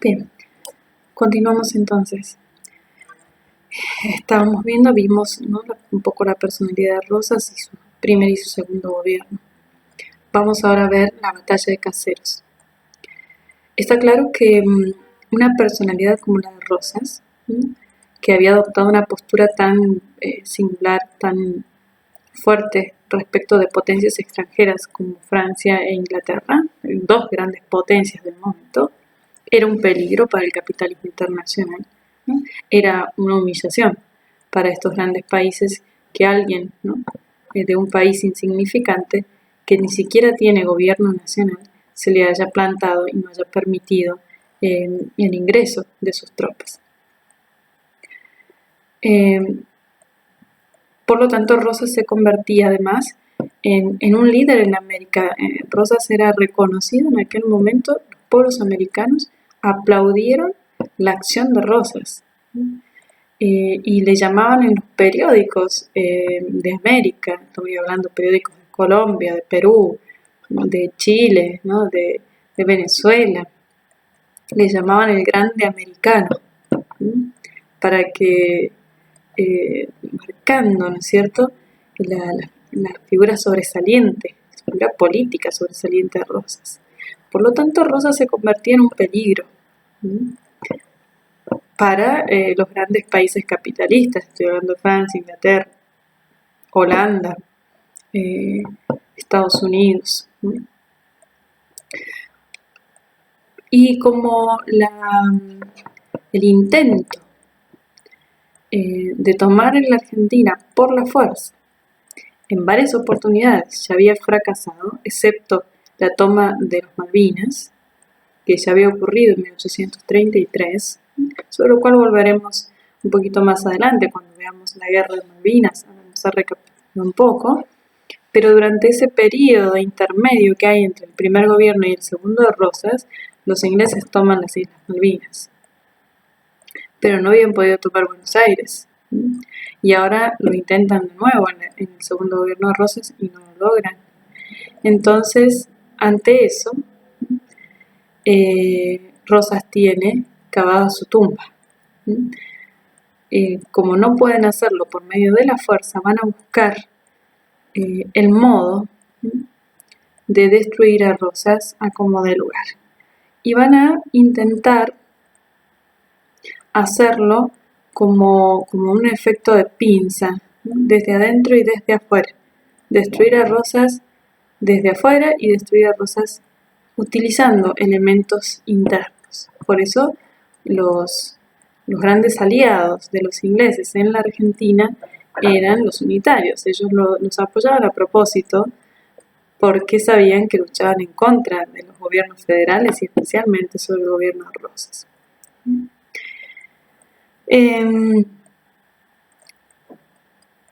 Bien, continuamos entonces. Vimos, ¿no?, un poco la personalidad de Rosas y su primer y su segundo gobierno. Vamos ahora a ver la batalla de Caseros. Está claro que una personalidad como la de Rosas, que había adoptado una postura tan singular, tan fuerte respecto de potencias extranjeras como Francia e Inglaterra, dos grandes potencias del momento, era un peligro para el capitalismo internacional, ¿no? Era una humillación para estos grandes países que alguien, ¿no?, de un país insignificante que ni siquiera tiene gobierno nacional se le haya plantado y no haya permitido el ingreso de sus tropas. Por lo tanto, Rosas se convertía además en un líder en América. Rosas era reconocido en aquel momento, los pueblos americanos aplaudieron la acción de Rosas y le llamaban en los periódicos de América, estoy hablando de periódicos de Colombia, de Perú, de Chile, ¿no?, de Venezuela, le llamaban el grande americano, para que marcando, ¿no es cierto?, la figura sobresaliente, la figura política sobresaliente de Rosas. Por lo tanto, Rosas se convertía en un peligro para los grandes países capitalistas, estoy hablando de Francia, Inglaterra, Holanda, Estados Unidos. Y como el intento de tomar en la Argentina por la fuerza en varias oportunidades ya había fracasado, excepto la toma de las Malvinas, que ya había ocurrido en 1833, sobre lo cual volveremos un poquito más adelante cuando veamos la guerra de Malvinas, vamos a recapitular un poco, pero durante ese periodo intermedio que hay entre el primer gobierno y el segundo de Rosas, los ingleses toman las Islas Malvinas, pero no habían podido tomar Buenos Aires, y ahora lo intentan de nuevo en el segundo gobierno de Rosas y no lo logran. Entonces, ante eso, Rosas tiene cavada su tumba. Como no pueden hacerlo por medio de la fuerza, van a buscar el modo de destruir a Rosas a como dé lugar. Y van a intentar hacerlo como un efecto de pinza, ¿no?, desde adentro y desde afuera. Destruir a Rosas desde afuera y destruir a Rosas utilizando elementos internos. Por eso los grandes aliados de los ingleses en la Argentina eran los unitarios. Ellos los apoyaban a propósito porque sabían que luchaban en contra de los gobiernos federales y especialmente sobre el gobierno de Rosas.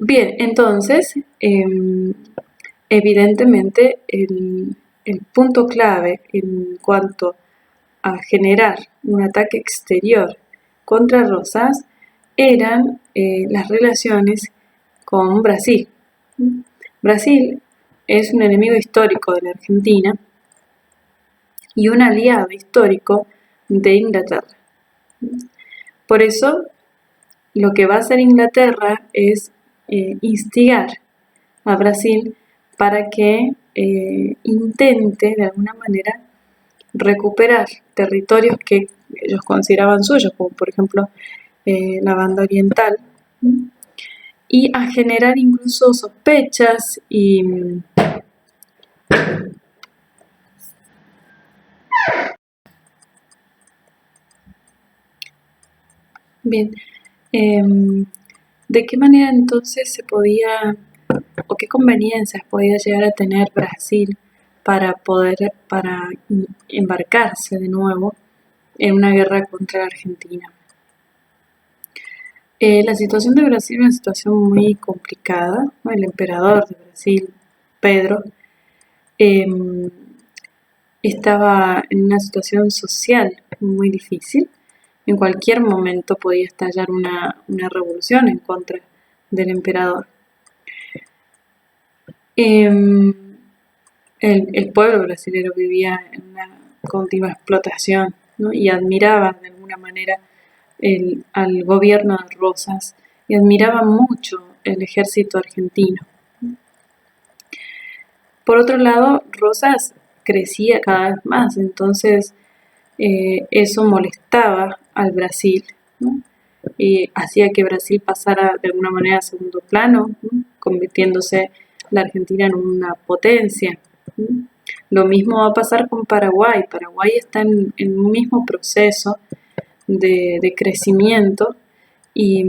Bien, entonces, evidentemente el punto clave en cuanto a generar un ataque exterior contra Rosas eran las relaciones con Brasil. Brasil es un enemigo histórico de la Argentina y un aliado histórico de Inglaterra. Por eso, lo que va a hacer Inglaterra es instigar a Brasil para que intente de alguna manera recuperar territorios que ellos consideraban suyos, como por ejemplo la banda oriental, y a generar incluso sospechas y bien, ¿de qué manera entonces se podía, o qué conveniencias podía llegar a tener Brasil para embarcarse de nuevo en una guerra contra la Argentina? La situación de Brasil es una situación muy complicada, ¿no? El emperador de Brasil, Pedro, estaba en una situación social muy difícil. En cualquier momento podía estallar una revolución en contra del emperador. El pueblo brasileño vivía en una continua explotación, ¿no? Y admiraba de alguna manera al gobierno de Rosas y admiraba mucho el ejército argentino. Por otro lado, Rosas crecía cada vez más, entonces eso molestaba al Brasil, ¿no? Y hacía que Brasil pasara de alguna manera a segundo plano, ¿no? Convirtiéndose la Argentina en una potencia, ¿no? Lo mismo va a pasar con Paraguay. Paraguay está en un mismo proceso de crecimiento y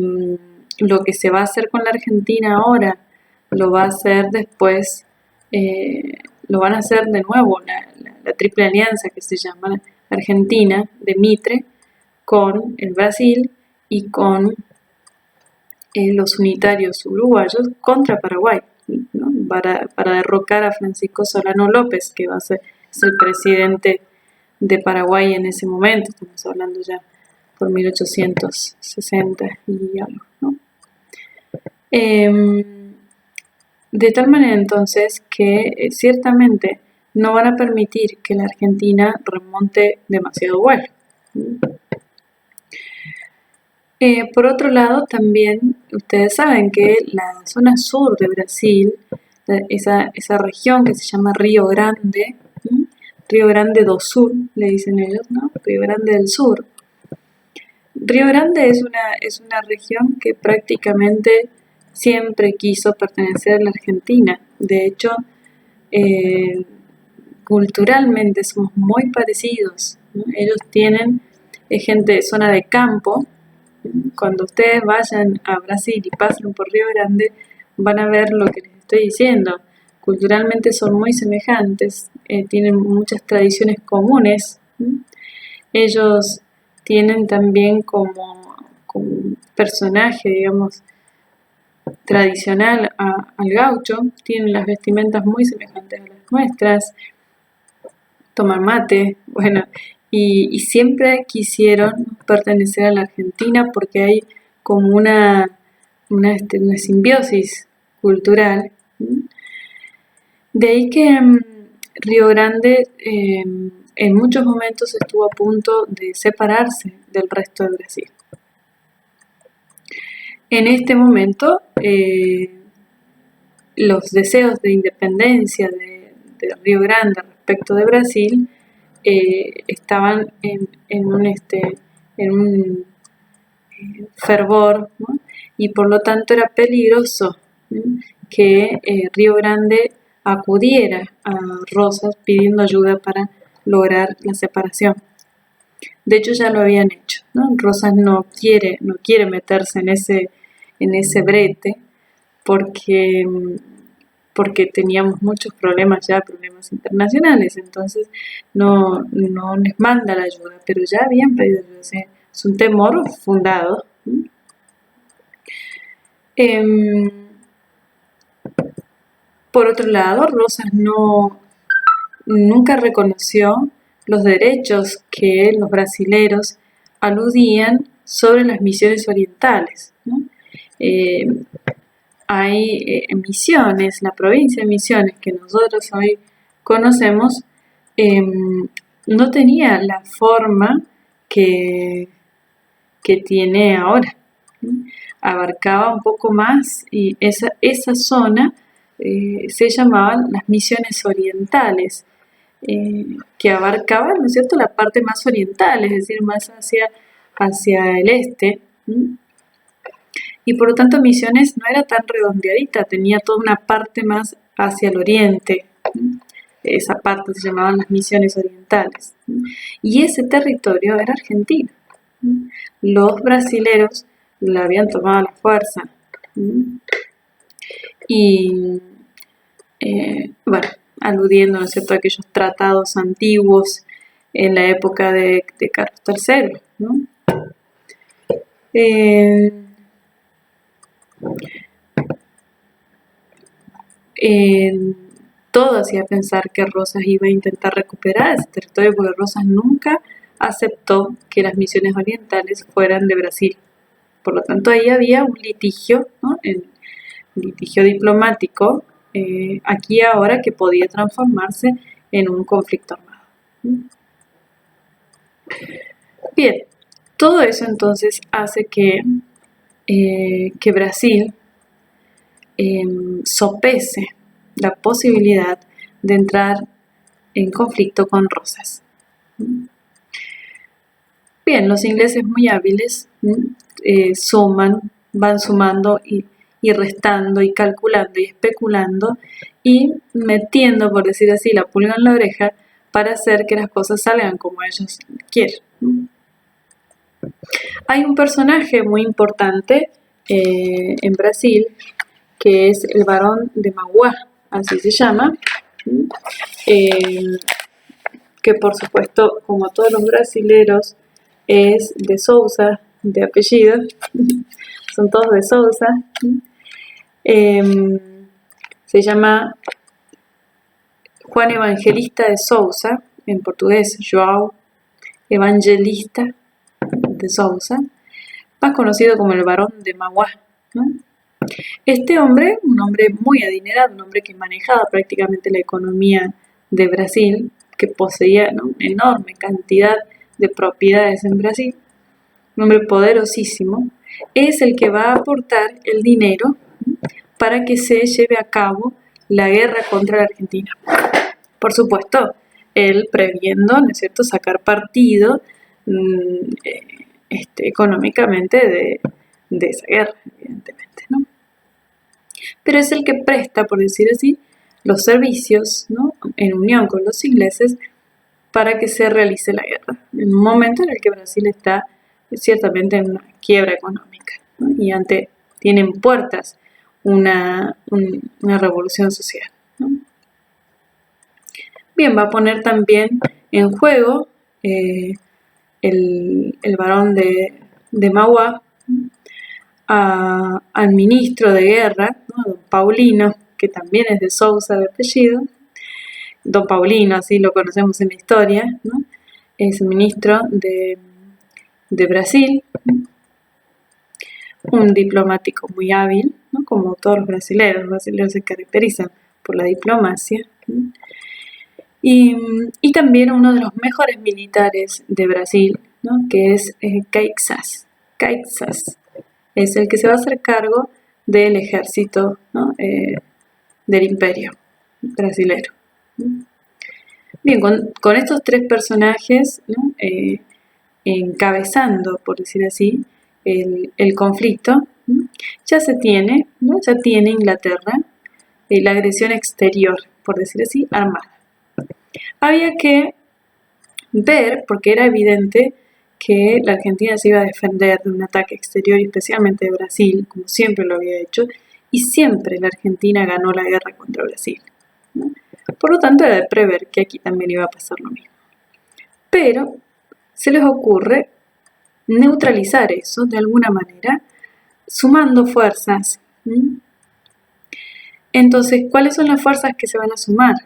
lo que se va a hacer con la Argentina ahora lo va a hacer después, lo van a hacer de nuevo la triple alianza que se llama Argentina de Mitre con el Brasil y con los unitarios uruguayos contra Paraguay, ¿no? Para derrocar a Francisco Solano López, que va a ser es el presidente de Paraguay en ese momento. Estamos hablando ya por 1860 y algo, ¿no? De tal manera entonces que ciertamente no van a permitir que la Argentina remonte demasiado vuelo. Por otro lado, también ustedes saben que la zona sur de Brasil, esa región que se llama Río Grande, ¿sí? Río Grande do Sul, le dicen ellos, ¿no? Río Grande del Sur. Río Grande es una región que prácticamente siempre quiso pertenecer a la Argentina. De hecho, culturalmente somos muy parecidos, ¿no? Ellos tienen gente de zona de campo. Cuando ustedes vayan a Brasil y pasen por Río Grande, van a ver lo que les estoy diciendo. Culturalmente son muy semejantes, tienen muchas tradiciones comunes. Ellos tienen también como un personaje, digamos, tradicional al gaucho, tienen las vestimentas muy semejantes a las nuestras, toman mate, bueno, y siempre quisieron pertenecer a la Argentina porque hay como una simbiosis cultural. De ahí que Río Grande en muchos momentos estuvo a punto de separarse del resto de Brasil. En este momento, los deseos de independencia de Río Grande respecto de Brasil estaban en un fervor, ¿no? Y por lo tanto era peligroso, ¿no? Que Río Grande acudiera a Rosas pidiendo ayuda para lograr la separación. De hecho ya lo habían hecho, ¿no? Rosas no quiere meterse en ese brete porque teníamos muchos problemas internacionales, entonces no les manda la ayuda, pero ya habían pedido ayuda, o sea, es un temor fundado. Por otro lado, Rosas nunca reconoció los derechos que los brasileros aludían sobre las misiones orientales, ¿no? Hay Misiones, la provincia de Misiones que nosotros hoy conocemos, no tenía la forma que tiene ahora. Abarcaba un poco más y esa zona se llamaban las Misiones Orientales, que abarcaban, ¿no es cierto?, la parte más oriental, es decir, más hacia el este. Y por lo tanto Misiones no era tan redondeadita, tenía toda una parte más hacia el oriente. Esa parte se llamaban las Misiones Orientales. Y ese territorio era argentino. Los brasileros la habían tomado a la fuerza. Y bueno, aludiendo, ¿no es cierto?, a aquellos tratados antiguos en la época de Carlos III, ¿no? Todo hacía pensar que Rosas iba a intentar recuperar ese territorio porque Rosas nunca aceptó que las misiones orientales fueran de Brasil. Por lo tanto, ahí había un litigio, ¿no? Un litigio diplomático aquí ahora que podía transformarse en un conflicto armado. Bien, todo eso entonces hace que Brasil sopese la posibilidad de entrar en conflicto con Rosas. Bien, los ingleses muy hábiles van sumando y restando y calculando y especulando y metiendo, por decir así, la pulga en la oreja para hacer que las cosas salgan como ellos quieren. Hay un personaje muy importante en Brasil que es el Barón de Mauá, así se llama, que por supuesto, como todos los brasileros, es de Souza, de apellido, son todos de Souza. Se llama Juan Evangelista de Souza, en portugués João Evangelista de Souza, más conocido como el Barón de Mauá, ¿no? Este hombre, un hombre muy adinerado, un hombre que manejaba prácticamente la economía de Brasil, que poseía, ¿no?, una enorme cantidad de propiedades en Brasil, un hombre poderosísimo, es el que va a aportar el dinero para que se lleve a cabo la guerra contra la Argentina. Por supuesto, él previendo, ¿no es cierto?, sacar partido económicamente de esa guerra, evidentemente, ¿no? Pero es el que presta, por decir así, los servicios, ¿no?, en unión con los ingleses para que se realice la guerra, en un momento en el que Brasil está ciertamente en una quiebra económica, ¿no?, y tienen puertas una revolución social, ¿no? Bien, va a poner también en juego el Barón de Mauá al ministro de guerra, ¿no?, don Paulino, que también es de Souza de apellido. Don Paulino, así lo conocemos en la historia, ¿no? Es ministro de Brasil, un diplomático muy hábil, ¿no?, como todos los brasileños se caracterizan por la diplomacia, ¿no? Y también uno de los mejores militares de Brasil, ¿no?, que es Caixas. Caixas es el que se va a hacer cargo del ejército, ¿no?, del imperio brasilero. Bien, con estos tres personajes, ¿no?, encabezando, por decir así, el conflicto, ¿no?, ya tiene Inglaterra la agresión exterior, por decir así, armada. Había que ver, porque era evidente que la Argentina se iba a defender de un ataque exterior, especialmente de Brasil, como siempre lo había hecho, y siempre la Argentina ganó la guerra contra Brasil, ¿no? Por lo tanto, era de prever que aquí también iba a pasar lo mismo. Pero se les ocurre neutralizar eso de alguna manera, sumando fuerzas. Entonces, ¿cuáles son las fuerzas que se van a sumar?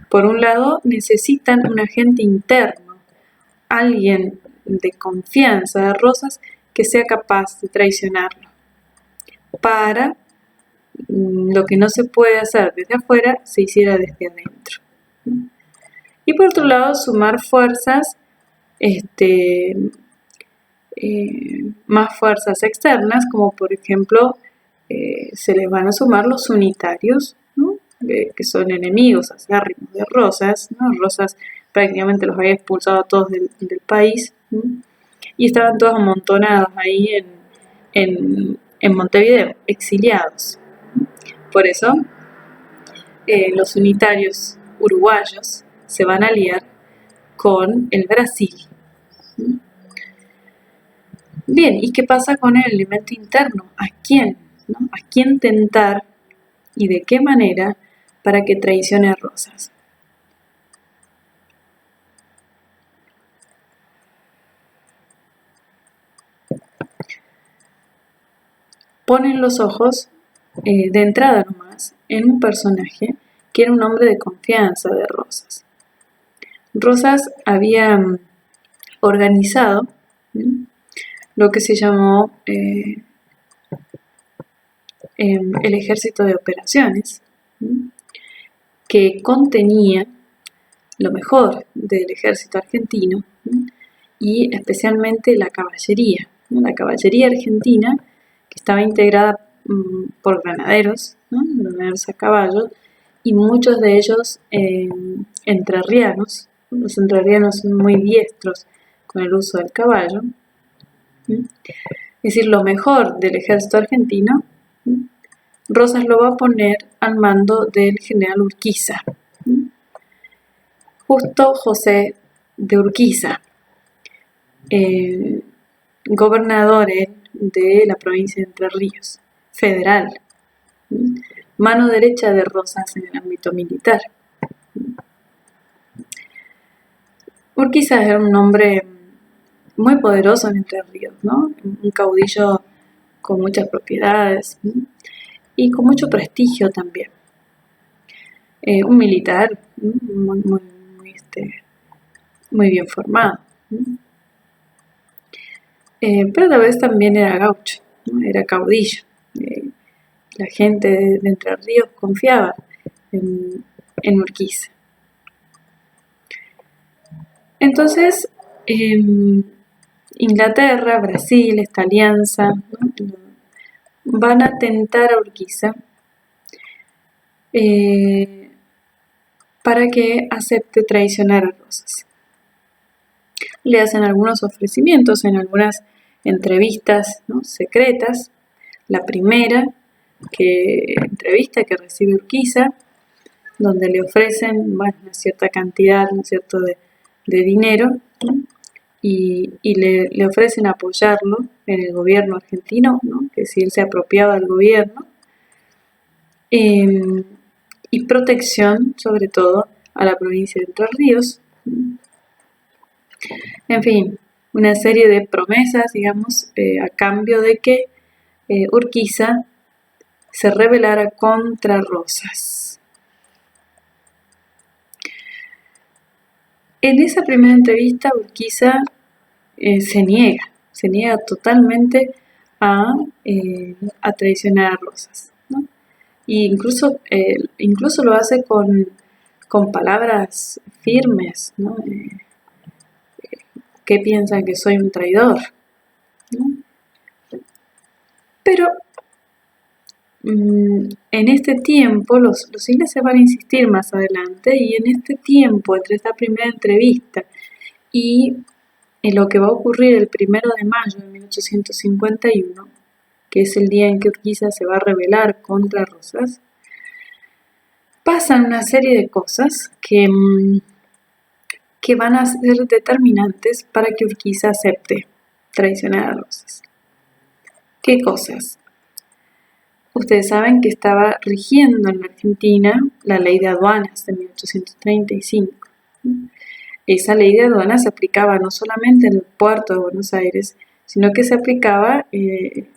Por un lado, necesitan un agente interno, alguien de confianza de Rosas que sea capaz de traicionarlo, para lo que no se puede hacer desde afuera, se hiciera desde adentro. Y por otro lado, sumar fuerzas, más fuerzas externas, como por ejemplo, se les van a sumar los unitarios, ¿no?, que son enemigos acérrimos de Rosas, ¿no? Rosas prácticamente los había expulsado a todos del país, ¿no?, y estaban todos amontonados ahí en Montevideo, exiliados. Por eso, los unitarios uruguayos se van a aliar con el Brasil. Bien, ¿y qué pasa con el elemento interno? ¿A quién, ¿no?, a quién tentar y de qué manera para que traicione a Rosas? Ponen los ojos de entrada nomás en un personaje que era un hombre de confianza de Rosas. Rosas había organizado lo que se llamó el ejército de operaciones, que contenía lo mejor del ejército argentino y especialmente la caballería, ¿no? La caballería argentina, que estaba integrada por granaderos, ¿no? Granaderos a caballo, y muchos de ellos entrerrianos. Los entrerrianos son muy diestros con el uso del caballo. Es decir, lo mejor del ejército argentino, Rosas lo va a poner al mando del general Urquiza, Justo José de Urquiza, gobernador de la provincia de Entre Ríos, federal, mano derecha de Rosas en el ámbito militar. Urquiza era un hombre muy poderoso en Entre Ríos, ¿no? Un caudillo con muchas propiedades y con mucho prestigio también. Un militar muy bien formado. Pero a la vez también era gaucho, ¿no? Era caudillo. La gente de Entre Ríos confiaba en Urquiza. Entonces, Inglaterra, Brasil, esta alianza, ¿no? Van a tentar a Urquiza para que acepte traicionar a Rosas. Le hacen algunos ofrecimientos en algunas entrevistas, ¿no? secretas. La primera entrevista que recibe Urquiza, donde le ofrecen una cierta cantidad, de dinero, ¿no? y le ofrecen apoyarlo en el gobierno argentino, ¿no? Que si él se apropiaba del gobierno, y protección, sobre todo, a la provincia de Entre Ríos. En fin, una serie de promesas, digamos, a cambio de que Urquiza se rebelara contra Rosas. En esa primera entrevista, Urquiza se niega totalmente a traicionar a Rosas, ¿no? Y incluso lo hace con palabras firmes, ¿no? Que piensan que soy un traidor, ¿no? Pero en este tiempo, los ingleses van a insistir más adelante, y en este tiempo, entre esta primera entrevista y lo que va a ocurrir el 1 de mayo de 1851, que es el día en que Urquiza se va a rebelar contra Rosas, pasan una serie de cosas que van a ser determinantes para que Urquiza acepte traicionar a Rosas. ¿Qué cosas? Ustedes saben que estaba rigiendo en Argentina la ley de aduanas de 1835. Esa ley de aduanas se aplicaba no solamente en el puerto de Buenos Aires, sino que se aplicaba en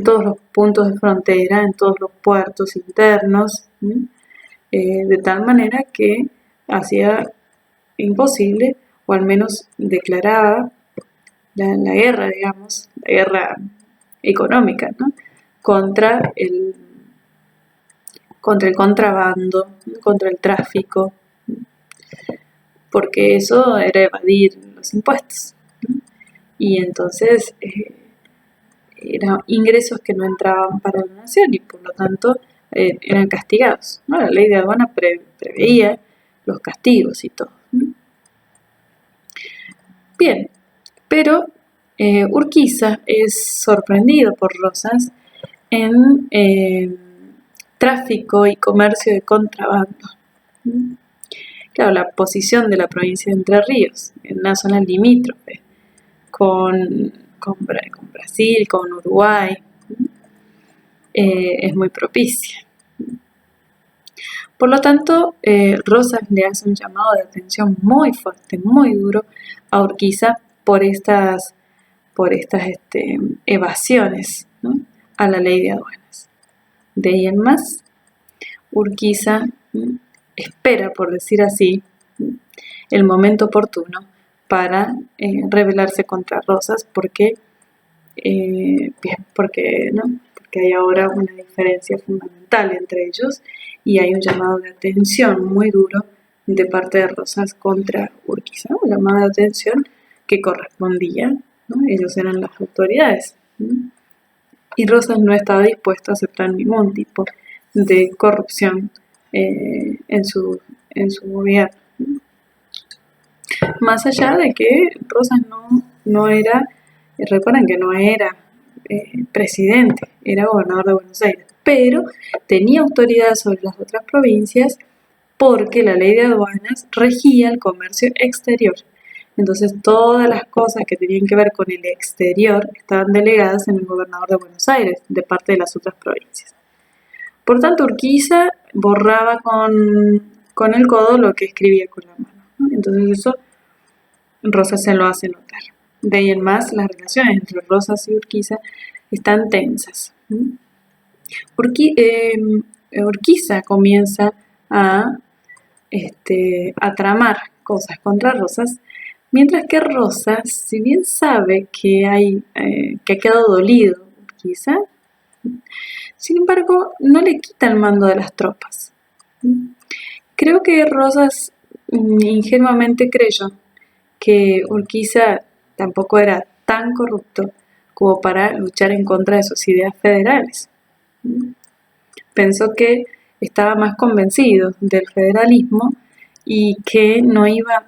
todos los puntos de frontera, en todos los puertos internos, de tal manera que hacía imposible, o al menos declaraba la guerra, digamos, la guerra económica, ¿no? contra el contrabando, contra el tráfico, porque eso era evadir los impuestos, ¿no? Y entonces eran ingresos que no entraban para la nación y por lo tanto eran castigados, ¿no? La ley de aduana preveía los castigos y todo, ¿no? Bien, pero Urquiza es sorprendido por Rosas en tráfico y comercio de contrabando. Claro, la posición de la provincia de Entre Ríos, en una zona limítrofe con Brasil, con Uruguay, es muy propicia. Por lo tanto, Rosas le hace un llamado de atención muy fuerte, muy duro a Urquiza por estas evasiones, ¿no? a la ley de aduanas. De ahí en más, Urquiza espera, por decir así, el momento oportuno para rebelarse contra Rosas, porque hay ahora una diferencia fundamental entre ellos y hay un llamado de atención muy duro de parte de Rosas contra Urquiza, un llamado de atención que correspondía, ¿no? Ellos eran las autoridades, ¿no? Y Rosas no estaba dispuesto a aceptar ningún tipo de corrupción en su gobierno. Más allá de que Rosas no era, recuerden que no era presidente, era gobernador de Buenos Aires, pero tenía autoridad sobre las otras provincias porque la ley de aduanas regía el comercio exterior. Entonces todas las cosas que tenían que ver con el exterior estaban delegadas en el gobernador de Buenos Aires, de parte de las otras provincias. Por tanto, Urquiza borraba con el codo lo que escribía con la mano, ¿no? Entonces eso Rosas se lo hace notar. De ahí en más, las relaciones entre Rosas y Urquiza están tensas. Urquiza comienza a tramar cosas contra Rosas, mientras que Rosas, si bien sabe que ha quedado dolido Urquiza, sin embargo no le quita el mando de las tropas. Creo que Rosas ingenuamente creyó que Urquiza tampoco era tan corrupto como para luchar en contra de sus ideas federales. Pensó que estaba más convencido del federalismo y que no iba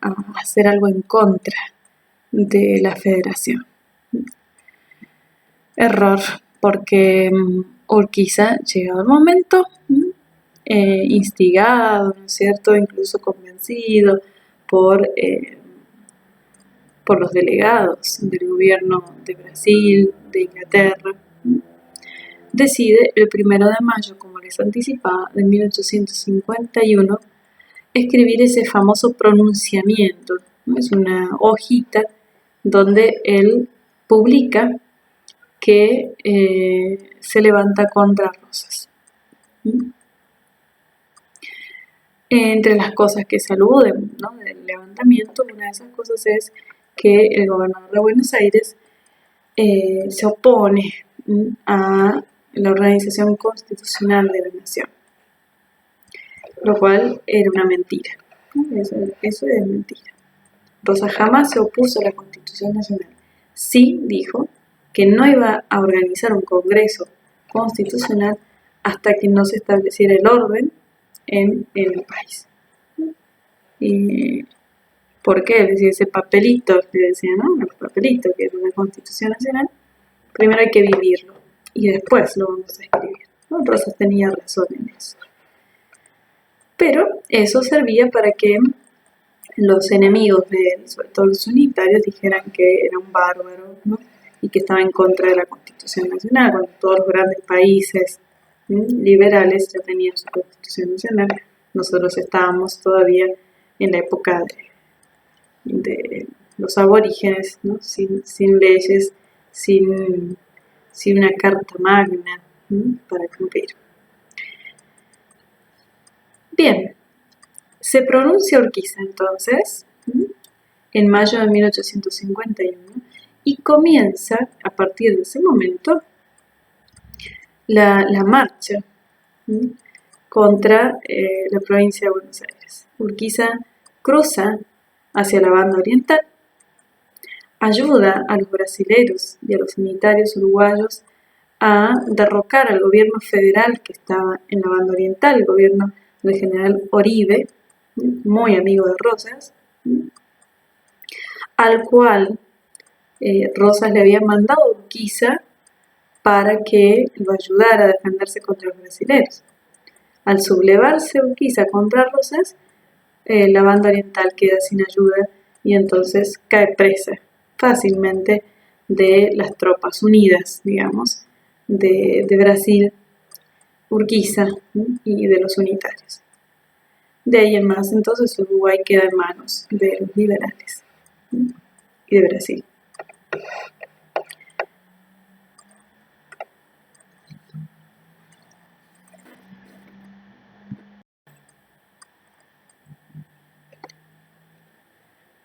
a hacer algo en contra de la federación. Error, porque Urquiza, llegado el momento, instigado, ¿no es cierto?, incluso convencido por los delegados del gobierno de Brasil, de Inglaterra, decide el 1 de mayo, como les anticipaba, de 1851, escribir ese famoso pronunciamiento, ¿no? Es una hojita donde él publica que se levanta contra Rosas. Entre las cosas que se aluden, ¿no?, del levantamiento, una de esas cosas es que el gobernador de Buenos Aires se opone a la organización constitucional de la nación, lo cual era una mentira. Eso es mentira. Rosas jamás se opuso a la Constitución Nacional. Sí dijo que no iba a organizar un congreso constitucional hasta que no se estableciera el orden en el país. ¿Por qué? Decía ese papelito, le decía, ¿no? El papelito que es una Constitución Nacional, primero hay que vivirlo y después lo vamos a escribir, ¿no? Rosas tenía razón en eso. Pero eso servía para que los enemigos de él, sobre todo los unitarios, dijeran que era un bárbaro, ¿no?, y que estaba en contra de la Constitución Nacional, cuando todos los grandes países liberales ya tenían su Constitución Nacional. Nosotros estábamos todavía en la época de los aborígenes, ¿no?, sin leyes, sin una carta magna para cumplir. Bien, se pronuncia Urquiza entonces en mayo de 1851 y comienza a partir de ese momento la marcha contra la provincia de Buenos Aires. Urquiza cruza hacia la banda oriental, ayuda a los brasileros y a los unitarios uruguayos a derrocar al gobierno federal que estaba en la banda oriental, el gobierno del general Oribe, muy amigo de Rosas, al cual Rosas le había mandado a Urquiza para que lo ayudara a defenderse contra los brasileños. Al sublevarse Urquiza contra Rosas, la banda oriental queda sin ayuda y entonces cae presa fácilmente de las tropas unidas, digamos, de Brasil, Urquiza y de los unitarios. De ahí en más, entonces, Uruguay queda en manos de los liberales y de Brasil.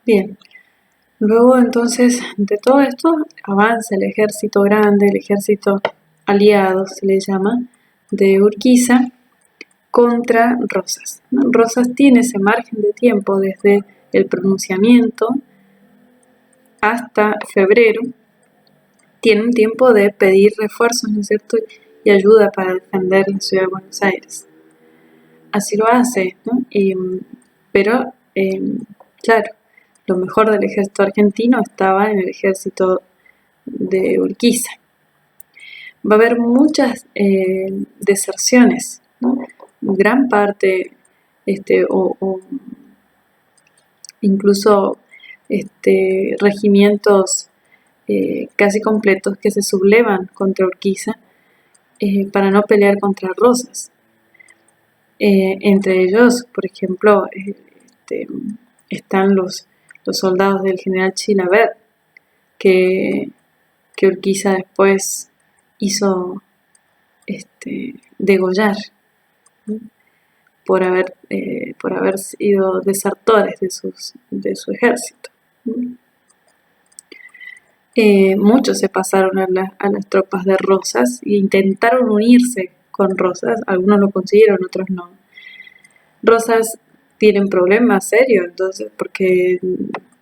Bien, luego entonces de todo esto avanza el ejército grande, el ejército aliado se le llama, de Urquiza contra Rosas. Rosas tiene ese margen de tiempo desde el pronunciamiento hasta febrero, tiene un tiempo de pedir refuerzos, ¿no es cierto?, y ayuda para defender la ciudad de Buenos Aires. Así lo hace, ¿no? Pero, claro, lo mejor del ejército argentino estaba en el ejército de Urquiza. Va a haber muchas deserciones, ¿no? Gran parte, o incluso regimientos casi completos que se sublevan contra Urquiza para no pelear contra Rosas. Entre ellos, por ejemplo, están los soldados del general Chilavert, que Urquiza después hizo degollar, ¿no?, por haber sido desertores de su ejército. Muchos se pasaron a las tropas de Rosas e intentaron unirse con Rosas, algunos lo consiguieron, otros no. Rosas tiene un problema serio, entonces, porque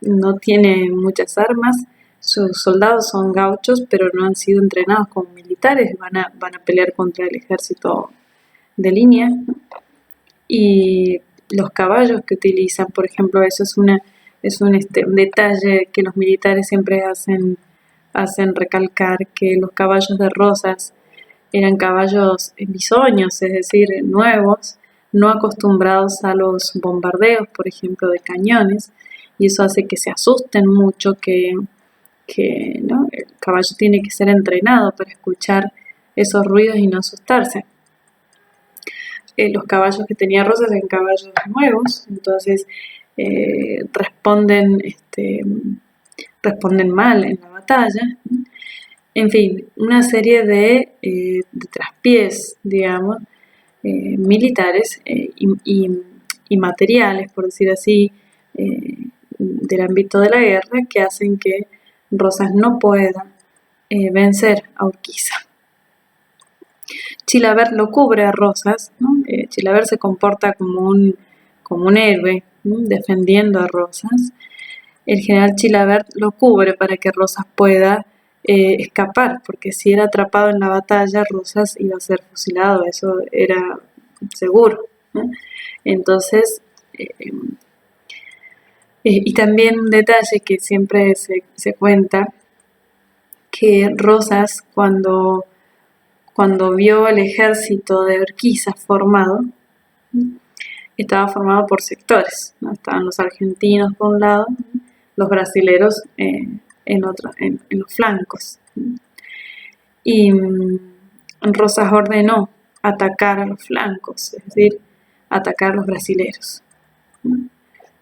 no tiene muchas armas, sus soldados son gauchos, pero no han sido entrenados como militares, van a pelear contra el ejército de línea, ¿no? Y los caballos que utilizan, por ejemplo, eso es un detalle que los militares siempre hacen recalcar, que los caballos de Rosas eran caballos bisoños, es decir, nuevos, no acostumbrados a los bombardeos, por ejemplo, de cañones, y eso hace que se asusten mucho, ¿no? El caballo tiene que ser entrenado para escuchar esos ruidos y no asustarse. Los caballos que tenía Rosas eran caballos nuevos, entonces responden mal en la batalla. En fin, una serie de traspiés, digamos, militares y materiales, por decir así, del ámbito de la guerra, que hacen que Rosas no pueda vencer a Urquiza. Chilavert lo cubre a Rosas, ¿no? Chilavert se comporta como un héroe, ¿no?, defendiendo a Rosas. El general Chilavert lo cubre para que Rosas pueda escapar, porque si era atrapado en la batalla, Rosas iba a ser fusilado, eso era seguro, ¿no? Entonces, y también un detalle que siempre se cuenta, que Rosas cuando vio el ejército de Urquiza formado, estaba formado por sectores, ¿no? Estaban los argentinos por un lado, los brasileros en los flancos. Y Rosas ordenó atacar a los flancos, es decir, atacar a los brasileros.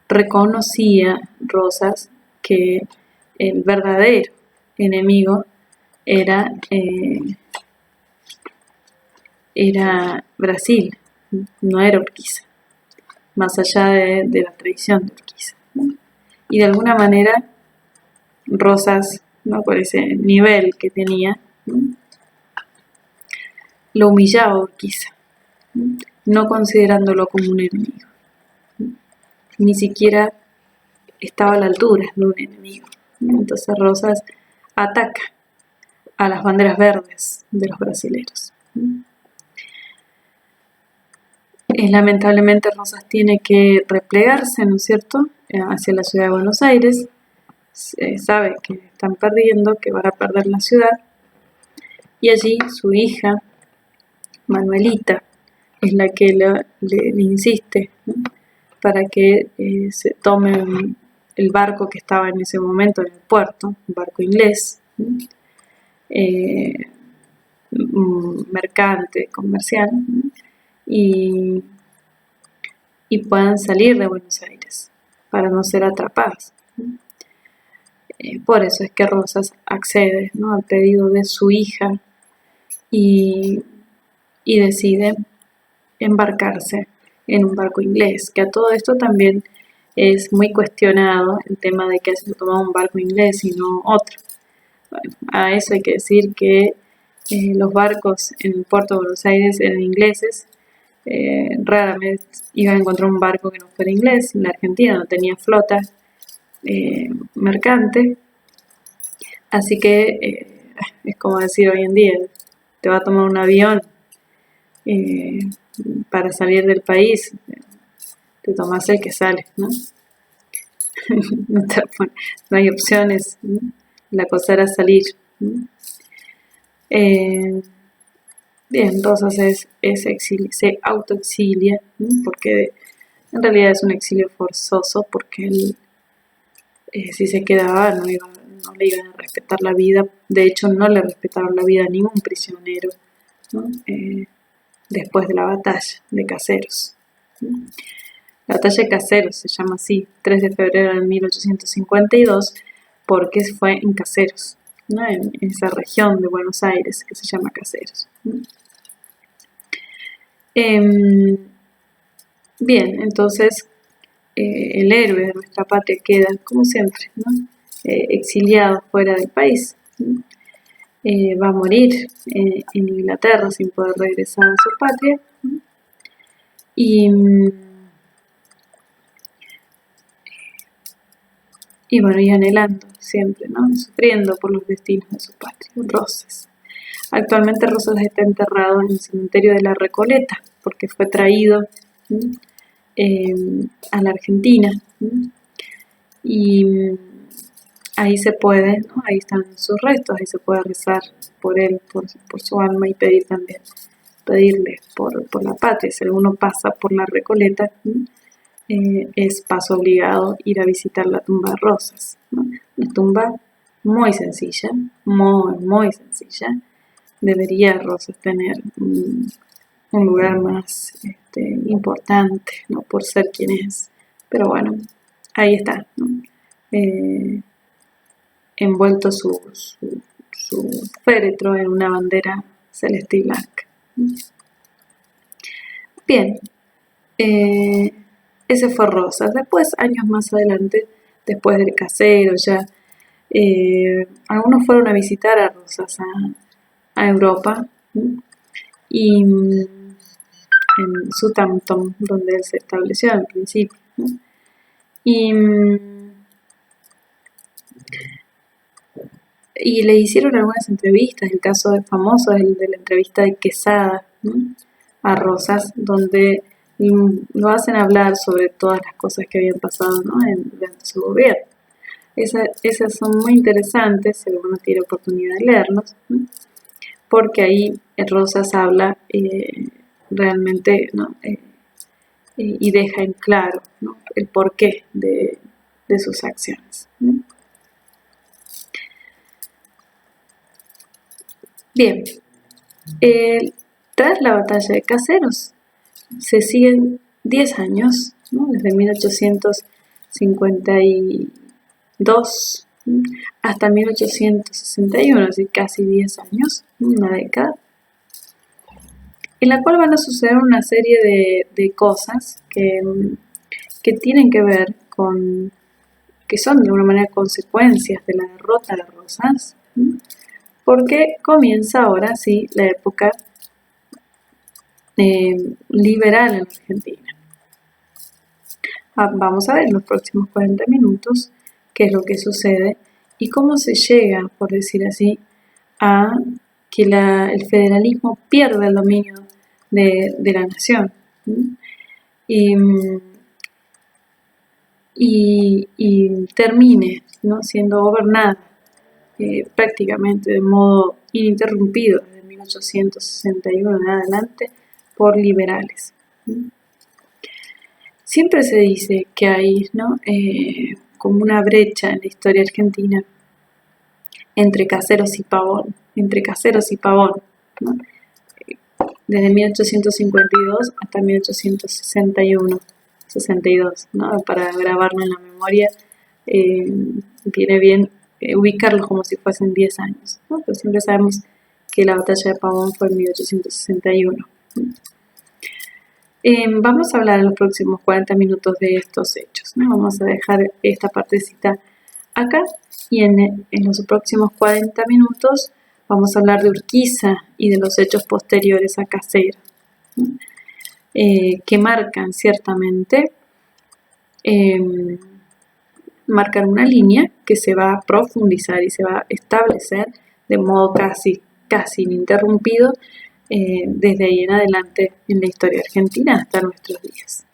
Reconocía Rosas que el verdadero enemigo era Brasil, no era Urquiza, más allá de la traición de Urquiza, ¿no? Y de alguna manera Rosas, ¿no?, por ese nivel que tenía, ¿no?, lo humillaba a Urquiza, no considerándolo como un enemigo, ni siquiera estaba a la altura de un enemigo. Entonces Rosas ataca a las banderas verdes de los brasileros. Lamentablemente Rosas tiene que replegarse, ¿no es cierto?, hacia la ciudad de Buenos Aires. Sabe que están perdiendo, que van a perder la ciudad, y allí su hija Manuelita es la que le insiste, ¿no?, para que se tome el barco que estaba en ese momento en el puerto, un barco inglés, ¿no?, mercante, comercial, ¿no?, y puedan salir de Buenos Aires para no ser atrapadas. Por eso es que Rosas accede, ¿no?, al pedido de su hija y decide embarcarse en un barco inglés, que a todo esto también es muy cuestionado el tema de que se tomaba un barco inglés y no otro. Bueno, a eso hay que decir que los barcos en el puerto de Buenos Aires eran ingleses, Raramente iba a encontrar un barco que no fuera inglés. La Argentina no tenía flota mercante, así que es como decir hoy en día, te va a tomar un avión para salir del país, te tomas el que sale, ¿no? No hay opciones, ¿no? La cosa era salir, ¿no? Bien, Rosas se autoexilia, ¿no? Porque en realidad es un exilio forzoso, porque él, si se quedaba no le iban a respetar la vida. De hecho, no le respetaron la vida a ningún prisionero, ¿no? Después de la batalla de Caseros, ¿no? La batalla de Caseros se llama así, 3 de febrero de 1852, porque fue en Caseros, ¿no? En esa región de Buenos Aires que se llama Caseros, ¿no? Bien, entonces el héroe de nuestra patria queda, como siempre, ¿no? Exiliado fuera del país, ¿no? Va a morir en Inglaterra sin poder regresar a su patria, ¿no? Y bueno, y anhelando siempre, ¿no? Sufriendo por los destinos de su patria. Rosas. Actualmente Rosas está enterrado en el cementerio de la Recoleta, porque fue traído a la Argentina, ¿no? Y ahí se puede, ¿no? Ahí están sus restos, ahí se puede rezar por él, por su alma, y pedir también, pedirle por la patria. Si alguno pasa por la Recoleta, ¿no? Es paso obligado ir a visitar la tumba de Rosas, ¿no? Una tumba muy sencilla, muy sencilla. Debería Rosas tener un lugar más importante, ¿no? Por ser quien es. Pero bueno, ahí está, ¿no? Envuelto su féretro en una bandera celeste y blanca. Bien, ese fue Rosas. Después, años más adelante, después del Casero, ya algunos fueron a visitar a Rosas a Europa, ¿no? Y en Southampton, donde él se estableció al principio, ¿no? Y le hicieron algunas entrevistas. El caso famoso es el de la entrevista de Quesada, ¿no? A Rosas, donde lo hacen hablar sobre todas las cosas que habían pasado, ¿no? Durante su gobierno. Esas son muy interesantes, si alguno tiene oportunidad de leerlos, ¿no? Porque ahí Rosas habla realmente, ¿no? Y deja en claro, ¿no? El porqué de sus acciones, ¿no? Bien, tras la batalla de Caseros se siguen 10 años, ¿no? Desde 1852 hasta 1861, así casi 10 años, una década, en la cual van a suceder una serie de cosas que tienen que ver con, que son de alguna manera consecuencias de la derrota de Rosas, ¿no? Porque comienza ahora sí la época liberal en Argentina. Vamos a ver en los próximos 40 minutos qué es lo que sucede y cómo se llega, por decir así, a que el federalismo pierda el dominio de la nación, ¿sí? Y termine, ¿no? Siendo gobernada prácticamente de modo ininterrumpido desde 1861 en adelante por liberales. Siempre se dice que hay, ¿no? Como una brecha en la historia argentina entre Caseros y Pavón, ¿no? Desde 1852 hasta 1861, 62, ¿no? Para grabarlo en la memoria, viene bien ubicarlos como si fuesen 10 años, ¿no? Pero siempre sabemos que la batalla de Pavón fue en 1861. Vamos a hablar en los próximos 40 minutos de estos hechos, ¿no? Vamos a dejar esta partecita acá y en los próximos 40 minutos vamos a hablar de Urquiza y de los hechos posteriores a Caseros, ¿no? que marcan ciertamente, marcan una línea que se va a profundizar y se va a establecer de modo casi ininterrumpido desde ahí en adelante en la historia argentina hasta nuestros días.